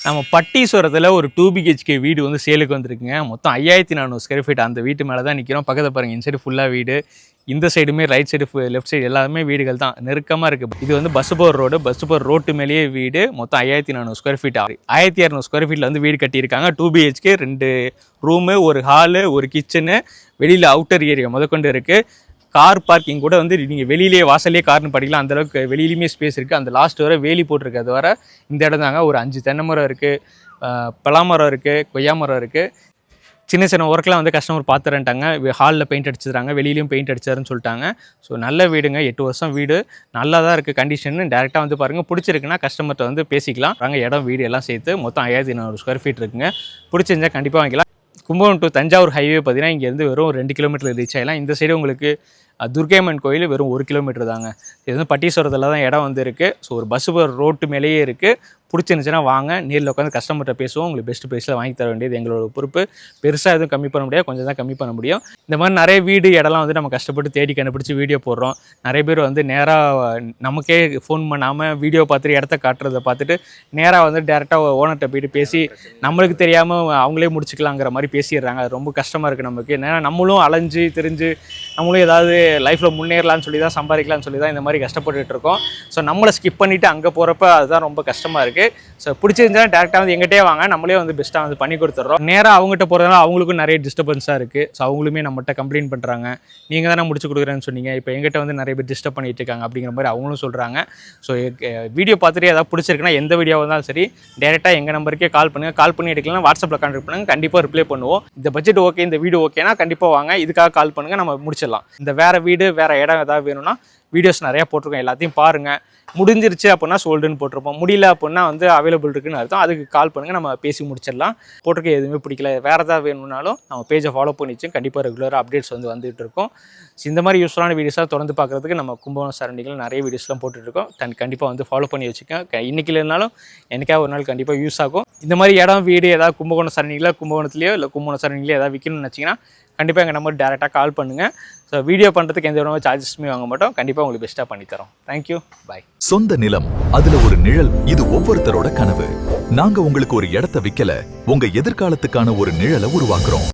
நம்ம பட்டீஸ்வரத்தில் ஒரு 2 BHK வீடு வந்து சேலுக்கு வந்திருக்குங்க. மொத்தம் 5400 ஸ்கொயர் ஃபீட். அந்த வீட்டு மேலே தான் நிற்கிறோம். பக்கத்தில் பாருங்கள், இந்த சைடு ஃபுல்லாக வீடு, இந்த சைடுமே ரைட் சைடு லெஃப்ட் சைடு எல்லாமே வீடுகள் தான், நெருக்கமாக இருக்குது. இது வந்து பஸ் போர் ரோடு, பஸ் போர் ரோட்டு மேலேயே வீடு. மொத்தம் 5400 ஸ்கொயர் ஃபீட். 1200 ஸ்கொயர் ஃபீட்டில் வந்து வீடு கட்டியிருக்காங்க. 2 BHK, 2 ரூமு, ஒரு ஹாலு, ஒரு கிச்சனு, வெளியில் அவுட்டர் ஏரியா முதற்கொண்டு இருக்குது. கார் பார்க்கிங் கூட வந்து நீங்கள் வெளியிலேயே வாசல்லே கார்னு படிக்கலாம். அந்தளவுக்கு வெளியிலையுமே ஸ்பேஸ் இருக்குது. அந்த லாஸ்ட் வர வேலி போட்டிருக்கு. அது வர இந்த இடம் தாங்க. ஒரு 5 தென்னை மரம் இருக்குது, பலாமரம் இருக்குது, கொய்யா மரம் இருக்குது. சின்ன சின்ன ஒர்க்கெலாம் வந்து கஸ்டமர் பார்த்துறேன்ட்டாங்க. ஹாலில் பெயிண்ட் அடிச்சுறாங்க, வெளியிலையும் பெயிண்ட் அடிச்சாருன்னு சொல்லிட்டாங்க. ஸோ நல்ல வீடுங்க, 8 வருஷம் வீடு, நல்லா தான் இருக்குது கண்டிஷன். டேரெக்டாக வந்து பாருங்கள், பிடிச்சிருக்குன்னா கஸ்டமர்கிட்ட வந்து பேசிக்கலாம். நாங்கள் இடம் வீடு எல்லாம் சேர்த்து மொத்தம் 5400 ஸ்கொயர் ஃபீட் இருக்குங்க. பிடிச்சிருந்தா கண்டிப்பாக வாங்கிக்கலாம். கும்பகோணம் டு தஞ்சாவூர் ஹைவே பார்த்தீங்கன்னா இங்கேருந்து வெறும் 2 கிலோமீட்டர் ரீச் ஆகலாம். இந்த சைடு உங்களுக்கு துர்க்கையம்மன் கோயில் வெறும் 1 கிலோமீட்டர் தாங்க. இது வந்து பட்டீஸ்வரத்தில் தான் இடம் வந்து இருக்குது. ஸோ ஒரு பஸ் ரோட்டு மேலேயே இருக்குது. பிடிச்சிருந்துச்சுன்னா வாங்க, நேரில் உட்காந்து கஸ்டமர்கிட்ட பேசுவோம். உங்களுக்கு பெஸ்ட் ப்ரைஸில் வாங்கி தர வேண்டியது எங்களோட பொறுப்பு. பெருசாக எதுவும் கம்மி பண்ண முடியாது, கொஞ்சம் தான் கம்மி பண்ண முடியும். இந்த மாதிரி நிறைய வீடு இடம்லாம் வந்து நம்ம கஷ்டப்பட்டு தேடி கண்டுபிடிச்சி வீடியோ போடுறோம். நிறைய பேர் வந்து நேராக நமக்கே ஃபோன் பண்ணாமல் வீடியோ பார்த்துட்டு இடத்த காட்டுறதை பார்த்துட்டு நேராக வந்து டேரெக்டாக ஓனர்கிட்ட போய்ட்டு பேசி நம்மளுக்கு தெரியாமல் அவங்களே முடிச்சுக்கலாங்கிற மாதிரி பேசிடுறாங்க. அது ரொம்ப கஷ்டமாக இருக்குது நமக்கு. ஏன்னா நம்மளும் அலைஞ்சு தெரிஞ்சு நம்மளும் ஏதாவது லைஃப்பில் முன்னேறலான்னு சொல்லி தான், சம்பாதிக்கலான்னு சொல்லி தான் இந்த மாதிரி கஷ்டப்பட்டுட்டு இருக்கோம். ஸோ நம்மளை ஸ்கிப் பண்ணிவிட்டு அங்கே போகிறப்ப அதுதான் ரொம்ப கஷ்டமாக இருக்குது. ஸோ பிடிச்சிருந்தா டேரெக்டாக வந்து எங்கிட்டே வாங்க, நம்மளே வந்து பெஸ்ட்டாக வந்து பண்ணி கொடுத்துட்றோம். நேராக அவங்ககிட்ட போகிறதுனால அவங்களுக்கும் நிறைய டிஸ்டர்பன்ஸாக இருக்குது. ஸோ அவங்களுமே நம்மகிட்ட கம்ப்ளைண்ட் பண்ணுறாங்க, நீங்கள் தானே முடிச்சு கொடுக்குறேன்னு சொன்னீங்க, இப்போ எங்கிட்ட வந்து நிறைய பேர் டிஸ்டர்ப் பண்ணிட்டு இருக்காங்க அப்படிங்கிற மாதிரி அவங்களும் சொல்கிறாங்க. ஸோ வீடியோ பார்த்துட்டு ஏதாவது பிடிச்சிருக்குன்னா எந்த வீடியோவாக இருந்தாலும் சரி, டேரெக்டாக எங்கள் நம்பருக்கே கால் பண்ணுங்கள். கால் பண்ணி எடுக்கலாம், வாட்ஸ்அப்பில் கான்டாக்ட் பண்ணுங்கள், கண்டிப்பாக ரிப்ளை பண்ணுவோம். இந்த பட்ஜெட் ஓகே, இந்த வீடியோ ஓகேனா கண்டிப்பாக வாங்க, இதுக்காக கால் பண்ணுங்கள், நம்ம முடிச்சிடலாம். இந்த வேறு வீடு வேறு இடம் ஏதாவது வேணும்னா வீடியோஸ் நிறையா போட்டிருக்கோம், எல்லாத்தையும் பாருங்கள். முடிஞ்சிருச்சு அப்படின்னா சோல்டுன்னு போட்டிருப்போம், முடியல அப்படின்னா வந்து அவைலபிள் இருக்குன்னு அர்த்தம். அதுக்கு கால் பண்ணுங்கள், நம்ம பேசி முடிச்சிடலாம். போட்டிருக்க எதுவுமே பிடிக்கல, வேறு ஏதாவது வேணும்னாலும் நம்ம பேஜை ஃபாலோ பண்ணிச்சு, கண்டிப்பாக ரெகுலராக அப்டேட்ஸ் வந்து வந்துகிட்டு இருக்கும். இந்த மாதிரி யூஸ்ஃபுல்லான வீடியோஸாக தொடர்ந்து பார்க்குறதுக்கு நம்ம கும்பகோணம் சரௌண்டிங்கில் நிறைய வீடியோஸ்லாம் போட்டுட்ருக்கோம். கண்டிப்பாக வந்து ஃபாலோ பண்ணி வச்சுக்கோங்க. இன்றைக்கி இல்லைனாலும் எனக்காக ஒரு நாள் கண்டிப்பாக யூஸ் ஆகும். இந்த மாதிரி இடம் வீடு ஏதாவது கும்பகோணம் சரௌண்டிங்கில், கும்பகோணத்துலேயோ இல்லை கும்பகோணம் சரௌண்டிங்லேயோ ஏதாவது விற்கணும்னு நினச்சிங்கன்னா கண்டிப்பாக எங்கள் நம்பர் டேரெக்டாக கால் பண்ணுங்கள். ஸோ வீடியோ பண்ணுறதுக்கு எந்த விதமான சார்ஜஸுமே வாங்க மாட்டோம். கண்டிப்பாக உங்களுக்கு பெஸ்ட்டாக பண்ணித்தரோம். தேங்க்யூ, பாய். சொந்த நிலம், அதுல ஒரு நிழல், இது ஒவ்வொருத்தரோட கனவு. நாங்க உங்களுக்கு ஒரு இடத்த விற்கல, உங்க எதிர்காலத்துக்கான ஒரு நிழலை உருவாக்குறோம்.